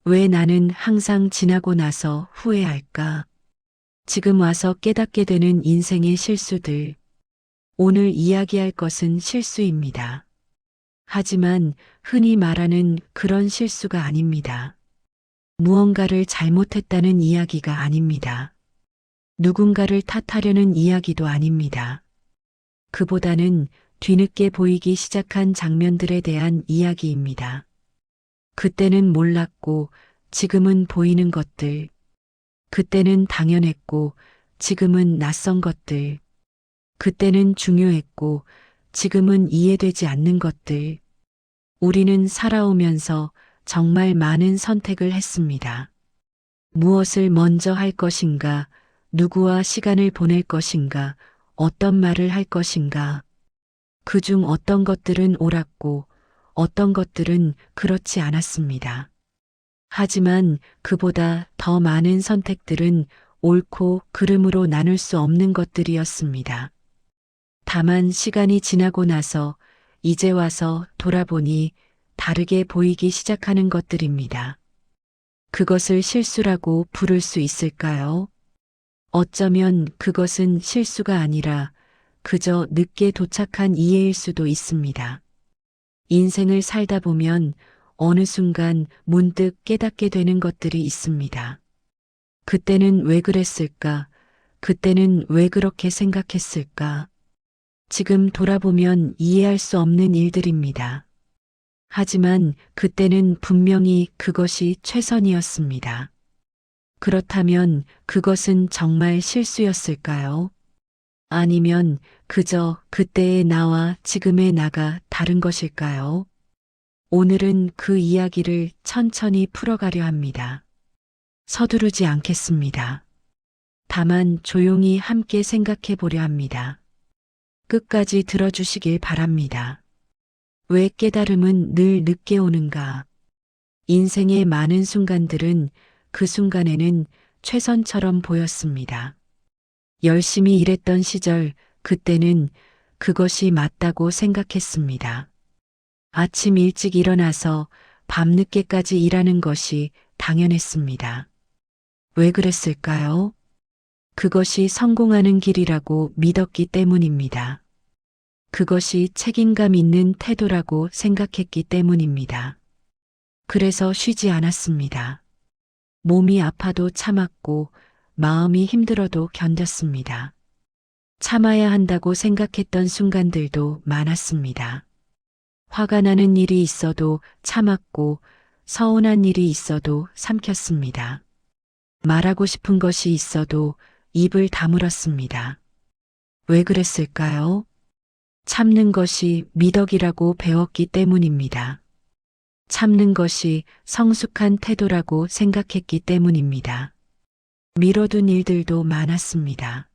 왜 나는 항상 지나고 나서 후회할까? 지금 와서 깨닫게 되는 인생의 실수들. 오늘 이야기할 것은 실수입니다. 하지만 흔히 말하는 그런 실수가 아닙니다. 무언가를 잘못했다는 이야기가 아닙니다. 누군가를 탓하려는 이야기도 아닙니다. 그보다는 뒤늦게 보이기 시작한 장면들에 대한 이야기입니다. 그때는 몰랐고 지금은 보이는 것들. 그때는 당연했고 지금은 낯선 것들. 그때는 중요했고 지금은 이해되지 않는 것들. 우리는 살아오면서 정말 많은 선택을 했습니다. 무엇을 먼저 할 것인가, 누구와 시간을 보낼 것인가, 어떤 말을 할 것인가. 그중 어떤 것들은 옳았고 어떤 것들은 그렇지 않았습니다. 하지만 그보다 더 많은 선택들은 옳고 그름으로 나눌 수 없는 것들이었습니다. 다만 시간이 지나고 나서 이제 와서 돌아보니 다르게 보이기 시작하는 것들입니다. 그것을 실수라고 부를 수 있을까요? 어쩌면 그것은 실수가 아니라 그저 늦게 도착한 이해일 수도 있습니다. 인생을 살다 보면 어느 순간 문득 깨닫게 되는 것들이 있습니다. 그때는 왜 그랬을까? 그때는 왜 그렇게 생각했을까? 지금 돌아보면 이해할 수 없는 일들입니다. 하지만 그때는 분명히 그것이 최선이었습니다. 그렇다면 그것은 정말 실수였을까요? 아니면 그저 그때의 나와 지금의 나가 다른 것일까요? 오늘은 그 이야기를 천천히 풀어가려 합니다. 서두르지 않겠습니다. 다만 조용히 함께 생각해 보려 합니다. 끝까지 들어주시길 바랍니다. 왜 깨달음은 늘 늦게 오는가? 인생의 많은 순간들은 그 순간에는 최선처럼 보였습니다. 열심히 일했던 시절, 그때는 그것이 맞다고 생각했습니다. 아침 일찍 일어나서 밤늦게까지 일하는 것이 당연했습니다. 왜 그랬을까요? 그것이 성공하는 길이라고 믿었기 때문입니다. 그것이 책임감 있는 태도라고 생각했기 때문입니다. 그래서 쉬지 않았습니다. 몸이 아파도 참았고 마음이 힘들어도 견뎠습니다. 참아야 한다고 생각했던 순간들도 많았습니다. 화가 나는 일이 있어도 참았고 서운한 일이 있어도 삼켰습니다. 말하고 싶은 것이 있어도 입을 다물었습니다. 왜 그랬을까요? 참는 것이 미덕이라고 배웠기 때문입니다. 참는 것이 성숙한 태도라고 생각했기 때문입니다. 미뤄둔 일들도 많았습니다.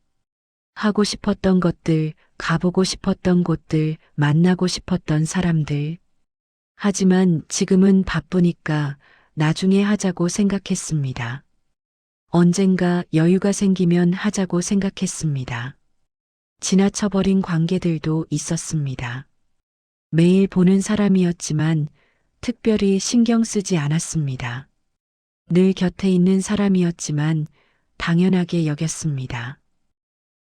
하고 싶었던 것들, 가보고 싶었던 곳들, 만나고 싶었던 사람들. 하지만 지금은 바쁘니까 나중에 하자고 생각했습니다. 언젠가 여유가 생기면 하자고 생각했습니다. 지나쳐버린 관계들도 있었습니다. 매일 보는 사람이었지만 특별히 신경 쓰지 않았습니다. 늘 곁에 있는 사람이었지만 당연하게 여겼습니다.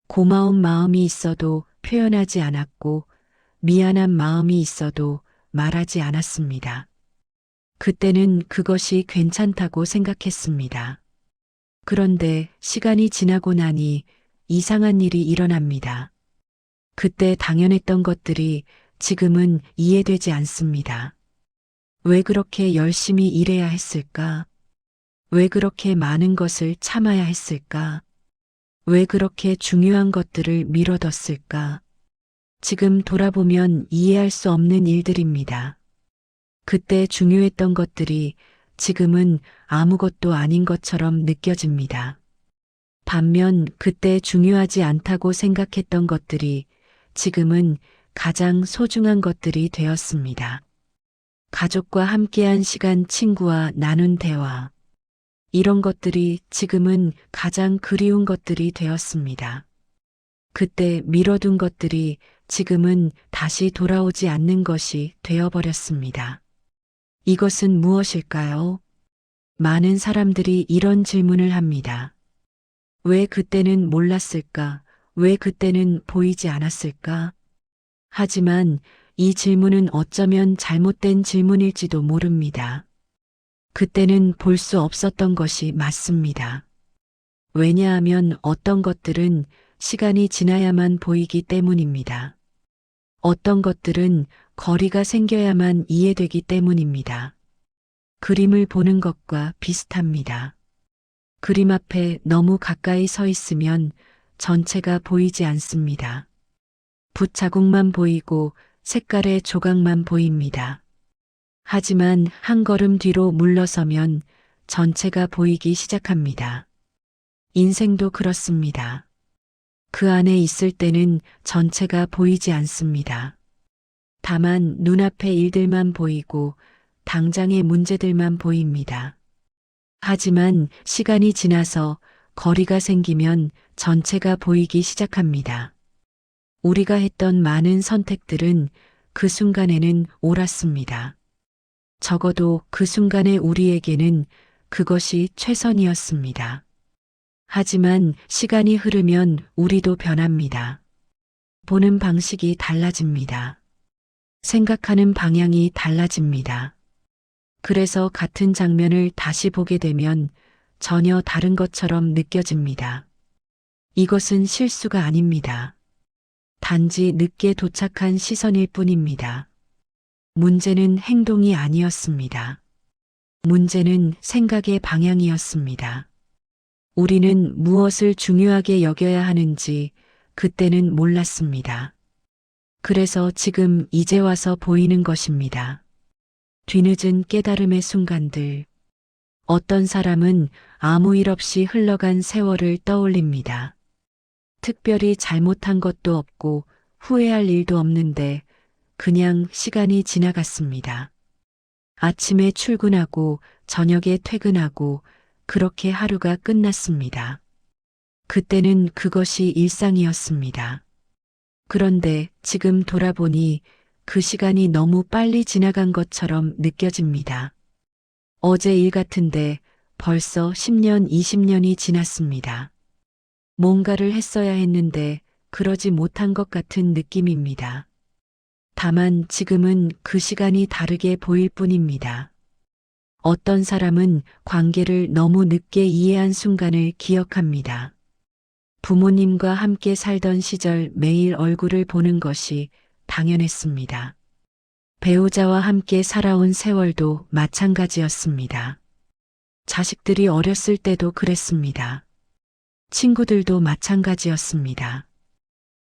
고마운 마음이 있어도 표현하지 않았고 미안한 마음이 있어도 말하지 않았습니다. 그때는 그것이 괜찮다고 생각했습니다. 그런데 시간이 지나고 나니 이상한 일이 일어납니다. 그때 당연했던 것들이 지금은 이해되지 않습니다. 왜 그렇게 열심히 일해야 했을까? 왜 그렇게 많은 것을 참아야 했을까? 왜 그렇게 중요한 것들을 미뤄뒀을까? 지금 돌아보면 이해할 수 없는 일들입니다. 그때 중요했던 것들이 지금은 아무것도 아닌 것처럼 느껴집니다. 반면 그때 중요하지 않다고 생각했던 것들이 지금은 가장 소중한 것들이 되었습니다. 가족과 함께한 시간, 친구와 나눈 대화. 이런 것들이 지금은 가장 그리운 것들이 되었습니다. 그때 미뤄둔 것들이 지금은 다시 돌아오지 않는 것이 되어버렸습니다. 이것은 무엇일까요? 많은 사람들이 이런 질문을 합니다. 왜 그때는 몰랐을까? 왜 그때는 보이지 않았을까? 하지만 이 질문은 어쩌면 잘못된 질문일지도 모릅니다. 그때는 볼 수 없었던 것이 맞습니다. 왜냐하면 어떤 것들은 시간이 지나야만 보이기 때문입니다. 어떤 것들은 거리가 생겨야만 이해되기 때문입니다. 그림을 보는 것과 비슷합니다. 그림 앞에 너무 가까이 서 있으면 전체가 보이지 않습니다. 붓 자국만 보이고 색깔의 조각만 보입니다. 하지만 한 걸음 뒤로 물러서면 전체가 보이기 시작합니다. 인생도 그렇습니다. 그 안에 있을 때는 전체가 보이지 않습니다. 다만 눈앞의 일들만 보이고 당장의 문제들만 보입니다. 하지만 시간이 지나서 거리가 생기면 전체가 보이기 시작합니다. 우리가 했던 많은 선택들은 그 순간에는 옳았습니다. 적어도 그 순간의 우리에게는 그것이 최선이었습니다. 하지만 시간이 흐르면 우리도 변합니다. 보는 방식이 달라집니다. 생각하는 방향이 달라집니다. 그래서 같은 장면을 다시 보게 되면 전혀 다른 것처럼 느껴집니다. 이것은 실수가 아닙니다. 단지 늦게 도착한 시선일 뿐입니다. 문제는 행동이 아니었습니다. 문제는 생각의 방향이었습니다. 우리는 무엇을 중요하게 여겨야 하는지 그때는 몰랐습니다. 그래서 지금 이제 와서 보이는 것입니다. 뒤늦은 깨달음의 순간들. 어떤 사람은 아무 일 없이 흘러간 세월을 떠올립니다. 특별히 잘못한 것도 없고 후회할 일도 없는데 그냥 시간이 지나갔습니다. 아침에 출근하고 저녁에 퇴근하고 그렇게 하루가 끝났습니다. 그때는 그것이 일상이었습니다. 그런데 지금 돌아보니 그 시간이 너무 빨리 지나간 것처럼 느껴집니다. 어제 일 같은데 벌써 10년, 20년이 지났습니다. 뭔가를 했어야 했는데 그러지 못한 것 같은 느낌입니다. 다만 지금은 그 시간이 다르게 보일 뿐입니다. 어떤 사람은 관계를 너무 늦게 이해한 순간을 기억합니다. 부모님과 함께 살던 시절 매일 얼굴을 보는 것이 당연했습니다. 배우자와 함께 살아온 세월도 마찬가지였습니다. 자식들이 어렸을 때도 그랬습니다. 친구들도 마찬가지였습니다.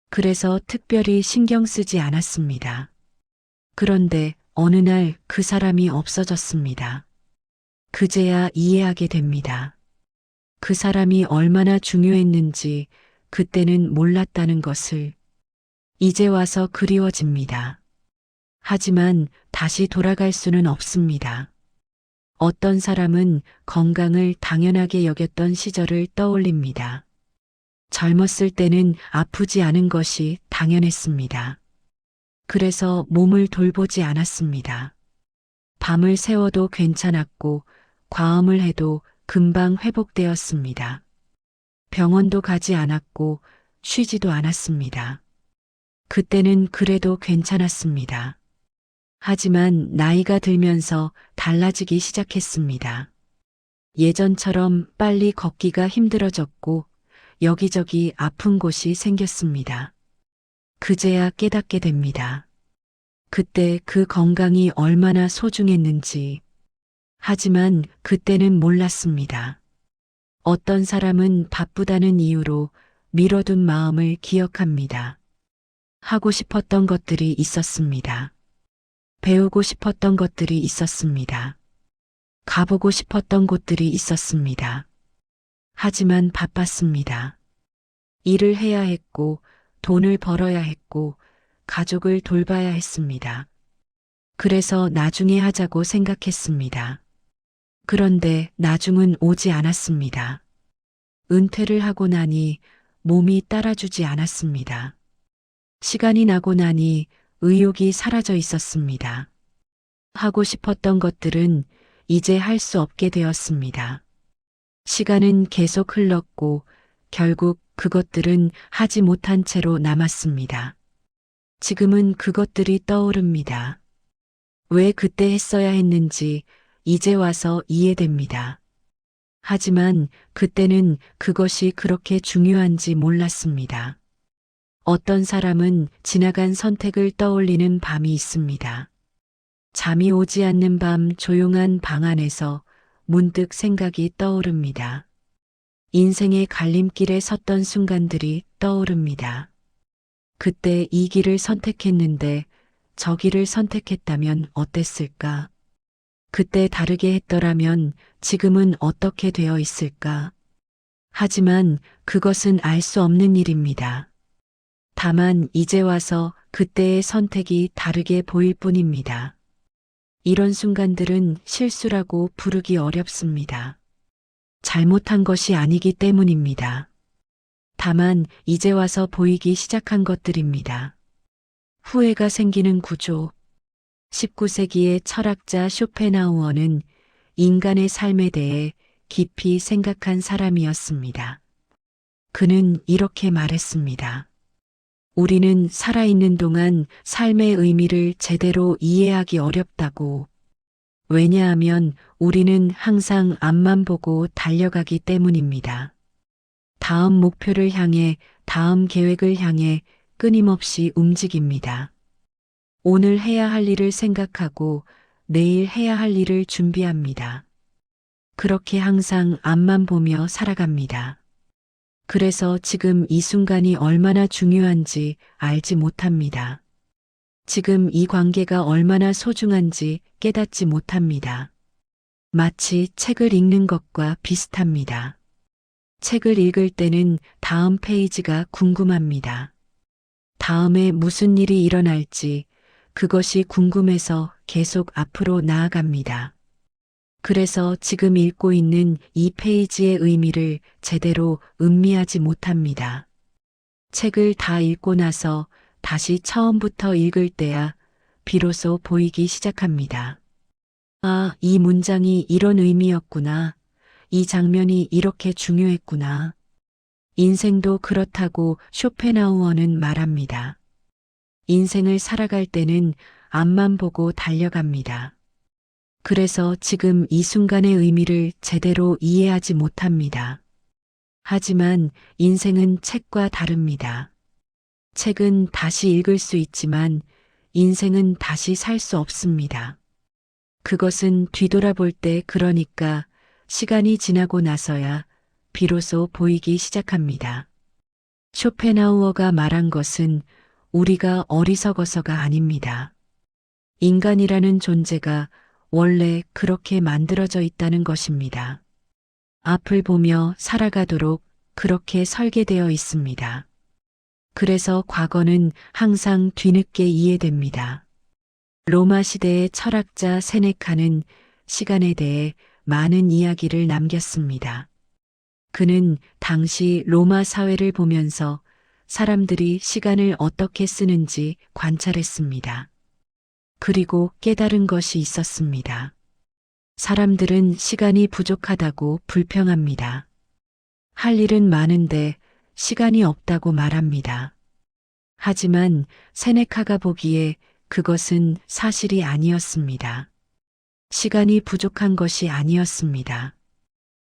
그래서 특별히 신경 쓰지 않았습니다. 그런데 어느 날 그 사람이 없어졌습니다. 그제야 이해하게 됩니다. 그 사람이 얼마나 중요했는지 그때는 몰랐다는 것을. 이제 와서 그리워집니다. 하지만 다시 돌아갈 수는 없습니다. 어떤 사람은 건강을 당연하게 여겼던 시절을 떠올립니다. 젊었을 때는 아프지 않은 것이 당연했습니다. 그래서 몸을 돌보지 않았습니다. 밤을 새워도 괜찮았고 과음을 해도 금방 회복되었습니다. 병원도 가지 않았고 쉬지도 않았습니다. 그때는 그래도 괜찮았습니다. 하지만 나이가 들면서 달라지기 시작했습니다. 예전처럼 빨리 걷기가 힘들어졌고 여기저기 아픈 곳이 생겼습니다. 그제야 깨닫게 됩니다. 그때 그 건강이 얼마나 소중했는지. 하지만 그때는 몰랐습니다. 어떤 사람은 바쁘다는 이유로 미뤄둔 마음을 기억합니다. 하고 싶었던 것들이 있었습니다. 배우고 싶었던 것들이 있었습니다. 가보고 싶었던 곳들이 있었습니다. 하지만 바빴습니다. 일을 해야 했고, 돈을 벌어야 했고, 가족을 돌봐야 했습니다. 그래서 나중에 하자고 생각했습니다. 그런데 나중은 오지 않았습니다. 은퇴를 하고 나니 몸이 따라주지 않았습니다. 시간이 나고 나니 의욕이 사라져 있었습니다. 하고 싶었던 것들은 이제 할 수 없게 되었습니다. 시간은 계속 흘렀고 결국 그것들은 하지 못한 채로 남았습니다. 지금은 그것들이 떠오릅니다. 왜 그때 했어야 했는지 이제 와서 이해됩니다. 하지만 그때는 그것이 그렇게 중요한지 몰랐습니다. 어떤 사람은 지나간 선택을 떠올리는 밤이 있습니다. 잠이 오지 않는 밤 조용한 방 안에서 문득 생각이 떠오릅니다. 인생의 갈림길에 섰던 순간들이 떠오릅니다. 그때 이 길을 선택했는데 저 길을 선택했다면 어땠을까? 그때 다르게 했더라면 지금은 어떻게 되어 있을까? 하지만 그것은 알 수 없는 일입니다. 다만 이제 와서 그때의 선택이 다르게 보일 뿐입니다. 이런 순간들은 실수라고 부르기 어렵습니다. 잘못한 것이 아니기 때문입니다. 다만 이제 와서 보이기 시작한 것들입니다. 후회가 생기는 구조. 19세기의 철학자 쇼펜하우어는 인간의 삶에 대해 깊이 생각한 사람이었습니다. 그는 이렇게 말했습니다. 우리는 살아있는 동안 삶의 의미를 제대로 이해하기 어렵다고. 왜냐하면 우리는 항상 앞만 보고 달려가기 때문입니다. 다음 목표를 향해, 다음 계획을 향해 끊임없이 움직입니다. 오늘 해야 할 일을 생각하고 내일 해야 할 일을 준비합니다. 그렇게 항상 앞만 보며 살아갑니다. 그래서 지금 이 순간이 얼마나 중요한지 알지 못합니다. 지금 이 관계가 얼마나 소중한지 깨닫지 못합니다. 마치 책을 읽는 것과 비슷합니다. 책을 읽을 때는 다음 페이지가 궁금합니다. 다음에 무슨 일이 일어날지 그것이 궁금해서 계속 앞으로 나아갑니다. 그래서 지금 읽고 있는 이 페이지의 의미를 제대로 음미하지 못합니다. 책을 다 읽고 나서 다시 처음부터 읽을 때야 비로소 보이기 시작합니다. 아, 이 문장이 이런 의미였구나. 이 장면이 이렇게 중요했구나. 인생도 그렇다고 쇼펜하우어는 말합니다. 인생을 살아갈 때는 앞만 보고 달려갑니다. 그래서 지금 이 순간의 의미를 제대로 이해하지 못합니다. 하지만 인생은 책과 다릅니다. 책은 다시 읽을 수 있지만 인생은 다시 살 수 없습니다. 그것은 뒤돌아볼 때, 그러니까 시간이 지나고 나서야 비로소 보이기 시작합니다. 쇼펜하우어가 말한 것은 우리가 어리석어서가 아닙니다. 인간이라는 존재가 원래 그렇게 만들어져 있다는 것입니다. 앞을 보며 살아가도록 그렇게 설계되어 있습니다. 그래서 과거는 항상 뒤늦게 이해됩니다. 로마 시대의 철학자 세네카는 시간에 대해 많은 이야기를 남겼습니다. 그는 당시 로마 사회를 보면서 사람들이 시간을 어떻게 쓰는지 관찰했습니다. 그리고 깨달은 것이 있었습니다. 사람들은 시간이 부족하다고 불평합니다. 할 일은 많은데 시간이 없다고 말합니다. 하지만 세네카가 보기에 그것은 사실이 아니었습니다. 시간이 부족한 것이 아니었습니다.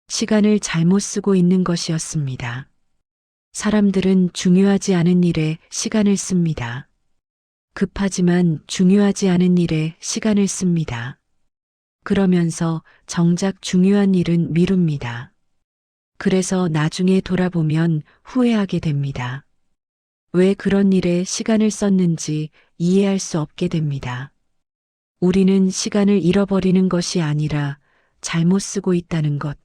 시간을 잘못 쓰고 있는 것이었습니다. 사람들은 중요하지 않은 일에 시간을 씁니다. 급하지만 중요하지 않은 일에 시간을 씁니다. 그러면서 정작 중요한 일은 미룹니다. 그래서 나중에 돌아보면 후회하게 됩니다. 왜 그런 일에 시간을 썼는지 이해할 수 없게 됩니다. 우리는 시간을 잃어버리는 것이 아니라 잘못 쓰고 있다는 것.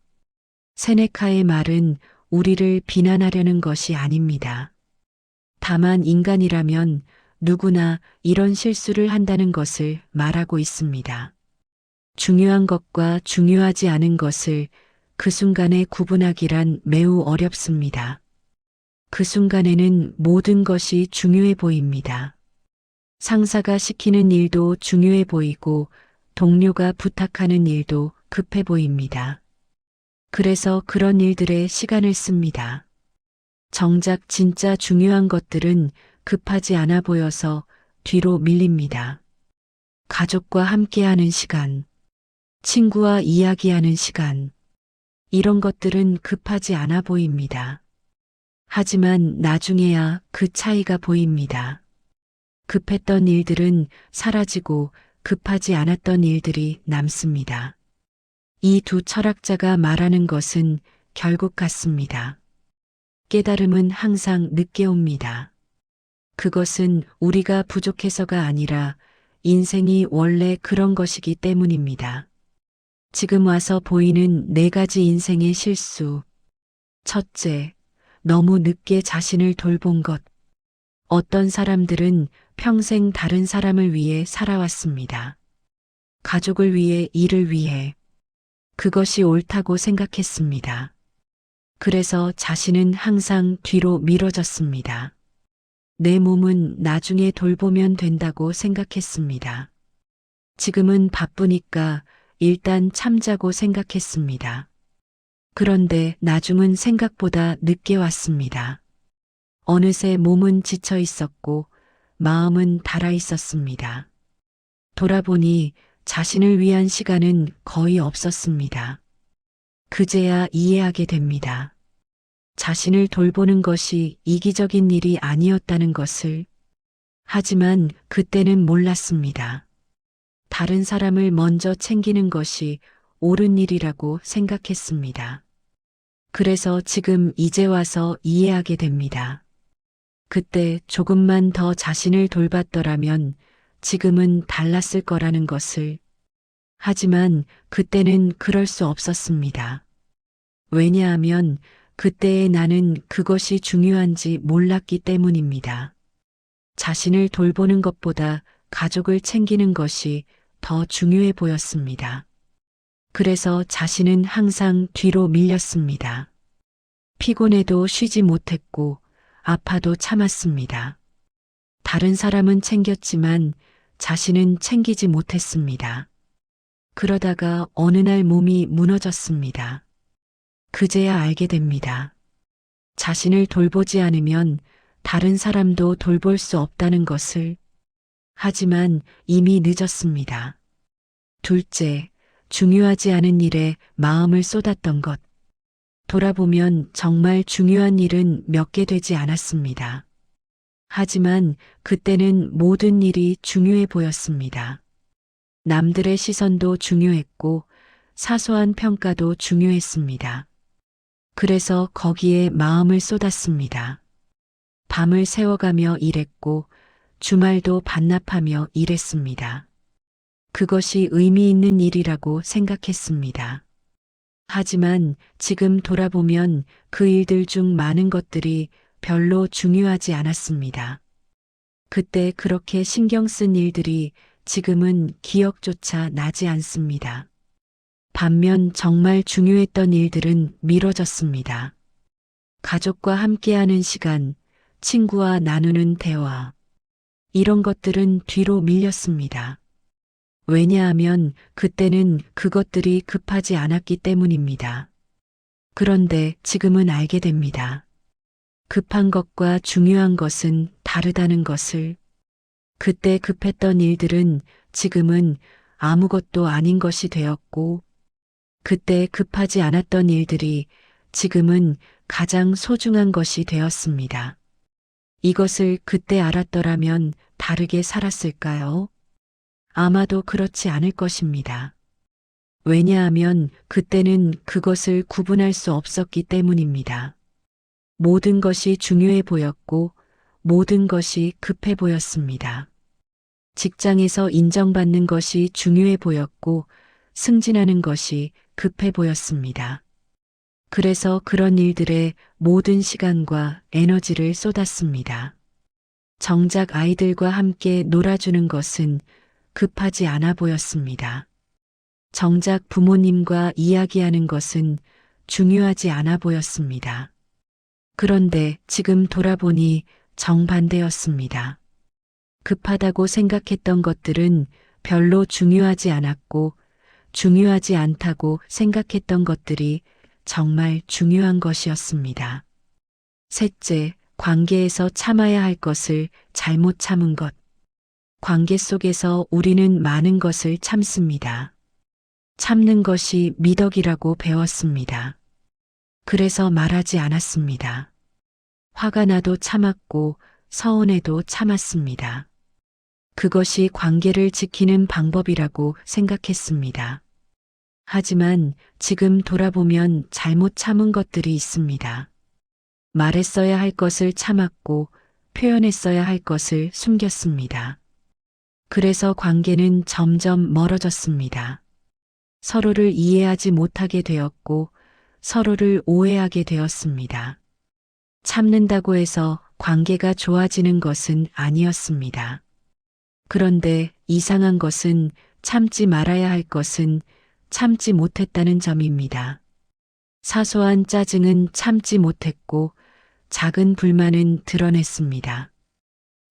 세네카의 말은 우리를 비난하려는 것이 아닙니다. 다만 인간이라면 누구나 이런 실수를 한다는 것을 말하고 있습니다. 중요한 것과 중요하지 않은 것을 그 순간에 구분하기란 매우 어렵습니다. 그 순간에는 모든 것이 중요해 보입니다. 상사가 시키는 일도 중요해 보이고 동료가 부탁하는 일도 급해 보입니다. 그래서 그런 일들에 시간을 씁니다. 정작 진짜 중요한 것들은 급하지 않아 보여서 뒤로 밀립니다. 가족과 함께하는 시간, 친구와 이야기하는 시간, 이런 것들은 급하지 않아 보입니다. 하지만 나중에야 그 차이가 보입니다. 급했던 일들은 사라지고 급하지 않았던 일들이 남습니다. 이 두 철학자가 말하는 것은 결국 같습니다. 깨달음은 항상 늦게 옵니다. 그것은 우리가 부족해서가 아니라 인생이 원래 그런 것이기 때문입니다. 지금 와서 보이는 네 가지 인생의 실수. 첫째, 너무 늦게 자신을 돌본 것. 어떤 사람들은 평생 다른 사람을 위해 살아왔습니다. 가족을 위해, 일을 위해. 그것이 옳다고 생각했습니다. 그래서 자신은 항상 뒤로 미뤄졌습니다. 내 몸은 나중에 돌보면 된다고 생각했습니다. 지금은 바쁘니까 일단 참자고 생각했습니다. 그런데 나중은 생각보다 늦게 왔습니다. 어느새 몸은 지쳐 있었고 마음은 달아 있었습니다. 돌아보니 자신을 위한 시간은 거의 없었습니다. 그제야 이해하게 됩니다. 자신을 돌보는 것이 이기적인 일이 아니었다는 것을. 하지만 그때는 몰랐습니다. 다른 사람을 먼저 챙기는 것이 옳은 일이라고 생각했습니다. 그래서 지금 이제 와서 이해하게 됩니다. 그때 조금만 더 자신을 돌봤더라면 지금은 달랐을 거라는 것을. 하지만 그때는 그럴 수 없었습니다. 왜냐하면 그때의 나는 그것이 중요한지 몰랐기 때문입니다. 자신을 돌보는 것보다 가족을 챙기는 것이 더 중요해 보였습니다. 그래서 자신은 항상 뒤로 밀렸습니다. 피곤해도 쉬지 못했고 아파도 참았습니다. 다른 사람은 챙겼지만 자신은 챙기지 못했습니다. 그러다가 어느 날 몸이 무너졌습니다. 그제야 알게 됩니다. 자신을 돌보지 않으면 다른 사람도 돌볼 수 없다는 것을. 하지만 이미 늦었습니다. 둘째, 중요하지 않은 일에 마음을 쏟았던 것. 돌아보면 정말 중요한 일은 몇 개 되지 않았습니다. 하지만 그때는 모든 일이 중요해 보였습니다. 남들의 시선도 중요했고 사소한 평가도 중요했습니다. 그래서 거기에 마음을 쏟았습니다. 밤을 새워가며 일했고 주말도 반납하며 일했습니다. 그것이 의미 있는 일이라고 생각했습니다. 하지만 지금 돌아보면 그 일들 중 많은 것들이 별로 중요하지 않았습니다. 그때 그렇게 신경 쓴 일들이 지금은 기억조차 나지 않습니다. 반면 정말 중요했던 일들은 미뤄졌습니다. 가족과 함께하는 시간, 친구와 나누는 대화, 이런 것들은 뒤로 밀렸습니다. 왜냐하면 그때는 그것들이 급하지 않았기 때문입니다. 그런데 지금은 알게 됩니다. 급한 것과 중요한 것은 다르다는 것을. 그때 급했던 일들은 지금은 아무것도 아닌 것이 되었고, 그때 급하지 않았던 일들이 지금은 가장 소중한 것이 되었습니다. 이것을 그때 알았더라면 다르게 살았을까요? 아마도 그렇지 않을 것입니다. 왜냐하면 그때는 그것을 구분할 수 없었기 때문입니다. 모든 것이 중요해 보였고 모든 것이 급해 보였습니다. 직장에서 인정받는 것이 중요해 보였고 승진하는 것이 급해 보였습니다. 그래서 그런 일들에 모든 시간과 에너지를 쏟았습니다. 정작 아이들과 함께 놀아주는 것은 급하지 않아 보였습니다. 정작 부모님과 이야기하는 것은 중요하지 않아 보였습니다. 그런데 지금 돌아보니 정반대였습니다. 급하다고 생각했던 것들은 별로 중요하지 않았고 중요하지 않다고 생각했던 것들이 정말 중요한 것이었습니다. 셋째, 관계에서 참아야 할 것을 잘못 참은 것. 관계 속에서 우리는 많은 것을 참습니다. 참는 것이 미덕이라고 배웠습니다. 그래서 말하지 않았습니다. 화가 나도 참았고 서운해도 참았습니다. 그것이 관계를 지키는 방법이라고 생각했습니다. 하지만 지금 돌아보면 잘못 참은 것들이 있습니다. 말했어야 할 것을 참았고 표현했어야 할 것을 숨겼습니다. 그래서 관계는 점점 멀어졌습니다. 서로를 이해하지 못하게 되었고 서로를 오해하게 되었습니다. 참는다고 해서 관계가 좋아지는 것은 아니었습니다. 그런데 이상한 것은 참지 말아야 할 것은 참지 못했다는 점입니다. 사소한 짜증은 참지 못했고 작은 불만은 드러냈습니다.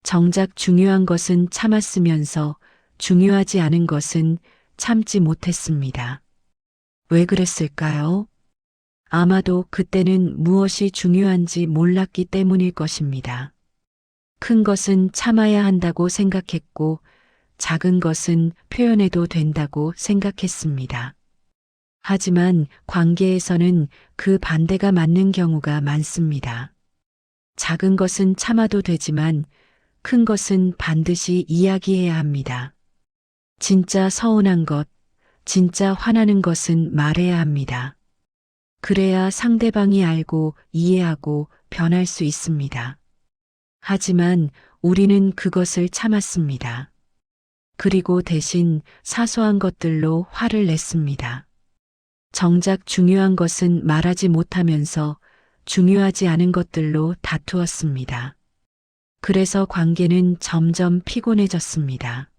정작 중요한 것은 참았으면서 중요하지 않은 것은 참지 못했습니다. 왜 그랬을까요? 아마도 그때는 무엇이 중요한지 몰랐기 때문일 것입니다. 큰 것은 참아야 한다고 생각했고 작은 것은 표현해도 된다고 생각했습니다. 하지만 관계에서는 그 반대가 맞는 경우가 많습니다. 작은 것은 참아도 되지만 큰 것은 반드시 이야기해야 합니다. 진짜 서운한 것, 진짜 화나는 것은 말해야 합니다. 그래야 상대방이 알고 이해하고 변할 수 있습니다. 하지만 우리는 그것을 참았습니다. 그리고 대신 사소한 것들로 화를 냈습니다. 정작 중요한 것은 말하지 못하면서 중요하지 않은 것들로 다투었습니다. 그래서 관계는 점점 피곤해졌습니다.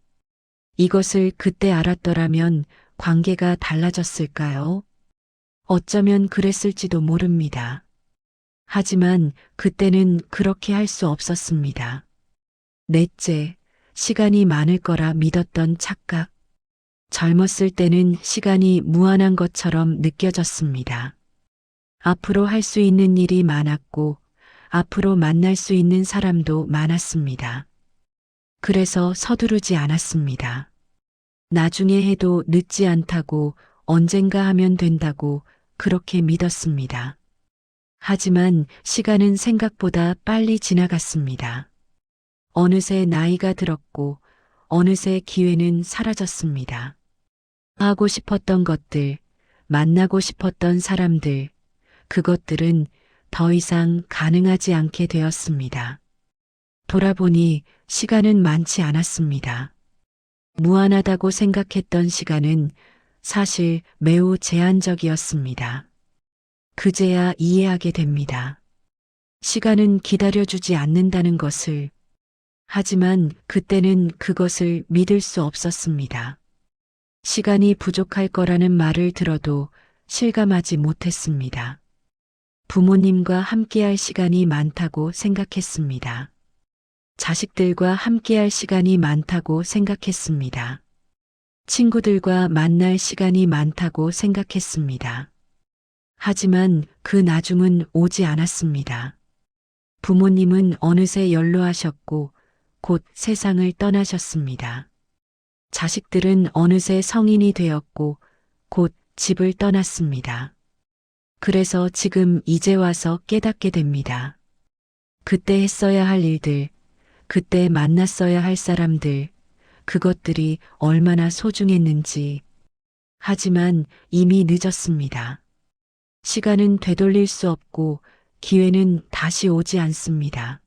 이것을 그때 알았더라면 관계가 달라졌을까요? 어쩌면 그랬을지도 모릅니다. 하지만 그때는 그렇게 할 수 없었습니다. 넷째, 시간이 많을 거라 믿었던 착각. 젊었을 때는 시간이 무한한 것처럼 느껴졌습니다. 앞으로 할 수 있는 일이 많았고, 앞으로 만날 수 있는 사람도 많았습니다. 그래서 서두르지 않았습니다. 나중에 해도 늦지 않다고, 언젠가 하면 된다고 그렇게 믿었습니다. 하지만 시간은 생각보다 빨리 지나갔습니다. 어느새 나이가 들었고, 어느새 기회는 사라졌습니다. 하고 싶었던 것들, 만나고 싶었던 사람들, 그것들은 더 이상 가능하지 않게 되었습니다. 돌아보니 시간은 많지 않았습니다. 무한하다고 생각했던 시간은 사실 매우 제한적이었습니다. 그제야 이해하게 됩니다. 시간은 기다려주지 않는다는 것을. 하지만 그때는 그것을 믿을 수 없었습니다. 시간이 부족할 거라는 말을 들어도 실감하지 못했습니다. 부모님과 함께할 시간이 많다고 생각했습니다. 자식들과 함께할 시간이 많다고 생각했습니다. 친구들과 만날 시간이 많다고 생각했습니다. 하지만 그 나중은 오지 않았습니다. 부모님은 어느새 연로하셨고 곧 세상을 떠나셨습니다. 자식들은 어느새 성인이 되었고 곧 집을 떠났습니다. 그래서 지금 이제 와서 깨닫게 됩니다. 그때 했어야 할 일들, 그때 만났어야 할 사람들, 그것들이 얼마나 소중했는지. 하지만 이미 늦었습니다. 시간은 되돌릴 수 없고 기회는 다시 오지 않습니다.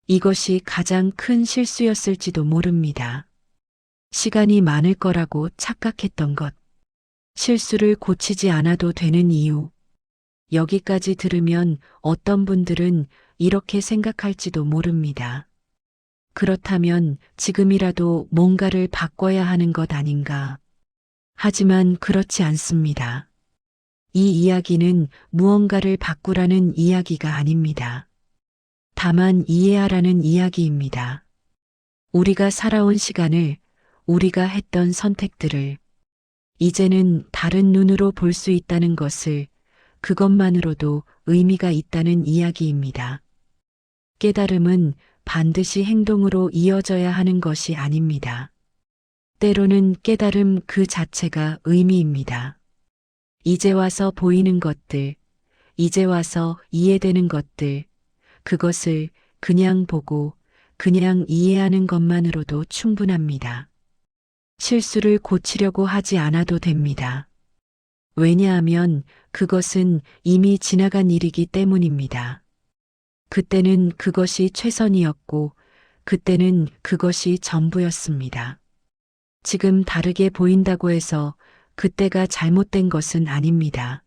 이것이 가장 큰 실수였을지도 모릅니다. 시간이 많을 거라고 착각했던 것. 실수를 고치지 않아도 되는 이유. 여기까지 들으면 어떤 분들은 이렇게 생각할지도 모릅니다. 그렇다면 지금이라도 뭔가를 바꿔야 하는 것 아닌가. 하지만 그렇지 않습니다. 이 이야기는 무언가를 바꾸라는 이야기가 아닙니다. 다만 이해하라는 이제는 다른 눈으로 볼 수 있다는 것을 그것만으로도 의미가 있다는 이야기입니다. 깨달음은 반드시 행동으로 이어져야 하는 것이 아닙니다. 때로는 깨달음 그 자체가 의미입니다. 이제 와서 보이는 것들, 이제 와서 이해되는 것들, 그것을 그냥 보고 그냥 이해하는 것만으로도 충분합니다. 실수를 고치려고 하지 않아도 됩니다. 왜냐하면 그것은 이미 지나간 일이기 때문입니다. 그때는 그것이 최선이었고, 그때는 그것이 전부였습니다. 지금 다르게 보인다고 해서 그때가 잘못된 것은 아닙니다.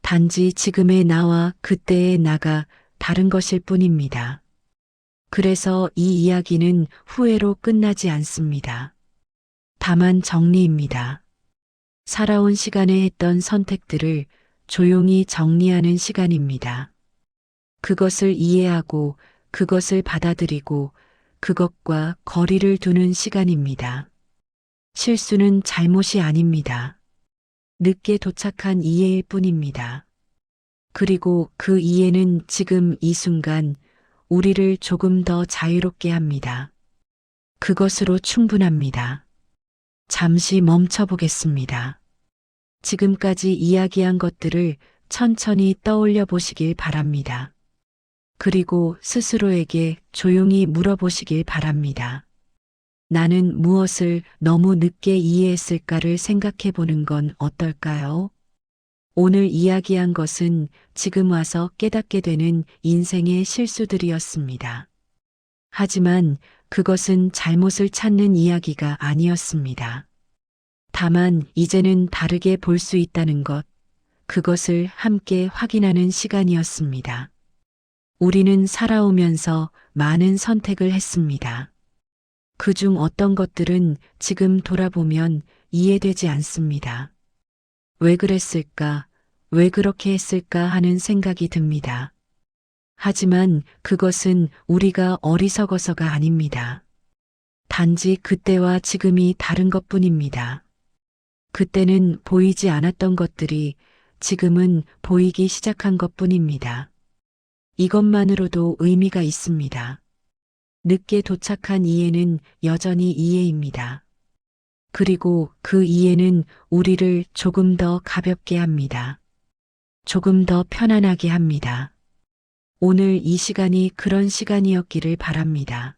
단지 지금의 나와 그때의 나가 다른 것일 뿐입니다. 그래서 이 이야기는 후회로 끝나지 않습니다. 다만 정리입니다. 살아온 시간에 했던 선택들을 조용히 정리하는 시간입니다. 그것을 이해하고 그것을 받아들이고 그것과 거리를 두는 시간입니다. 실수는 잘못이 아닙니다. 늦게 도착한 이해일 뿐입니다. 그리고 그 이해는 지금 이 순간 우리를 조금 더 자유롭게 합니다. 그것으로 충분합니다. 잠시 멈춰보겠습니다. 지금까지 이야기한 것들을 천천히 떠올려 보시길 바랍니다. 그리고 스스로에게 조용히 물어보시길 바랍니다. 나는 무엇을 너무 늦게 이해했을까를 생각해 보는 건 어떨까요? 오늘 이야기한 것은 지금 와서 깨닫게 되는 인생의 실수들이었습니다. 하지만 그것은 잘못을 찾는 이야기가 아니었습니다. 다만 이제는 다르게 볼 수 있다는 것, 그것을 함께 확인하는 시간이었습니다. 우리는 살아오면서 많은 선택을 했습니다. 그중 어떤 것들은 지금 돌아보면 이해되지 않습니다. 왜 그랬을까? 왜 그렇게 했을까 하는 생각이 듭니다. 하지만 그것은 우리가 어리석어서가 아닙니다. 단지 그때와 지금이 다른 것뿐입니다. 그때는 보이지 않았던 것들이 지금은 보이기 시작한 것뿐입니다. 이것만으로도 의미가 있습니다. 늦게 도착한 이해는 여전히 이해입니다. 그리고 그 이해는 우리를 조금 더 가볍게 합니다. 조금 더 편안하게 합니다. 오늘 이 시간이 그런 시간이었기를 바랍니다.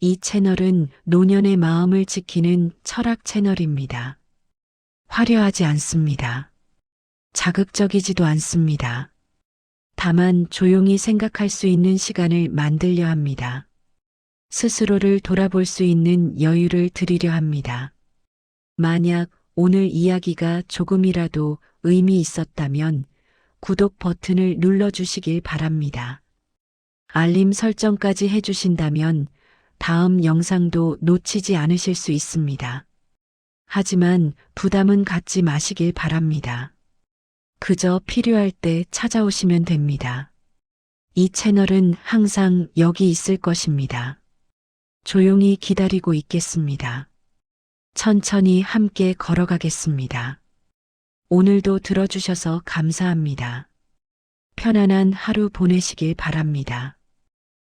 이 채널은 노년의 마음을 지키는 철학 채널입니다. 화려하지 않습니다. 자극적이지도 않습니다. 다만 조용히 생각할 수 있는 시간을 만들려 합니다. 스스로를 돌아볼 수 있는 여유를 드리려 합니다. 만약 오늘 이야기가 조금이라도 의미 있었다면 구독 버튼을 눌러주시길 바랍니다. 알림 설정까지 해주신다면 다음 영상도 놓치지 않으실 수 있습니다. 하지만 부담은 갖지 마시길 바랍니다. 그저 필요할 때 찾아오시면 됩니다. 이 채널은 항상 여기 있을 것입니다. 조용히 기다리고 있겠습니다. 천천히 함께 걸어가겠습니다. 오늘도 들어주셔서 감사합니다. 편안한 하루 보내시길 바랍니다.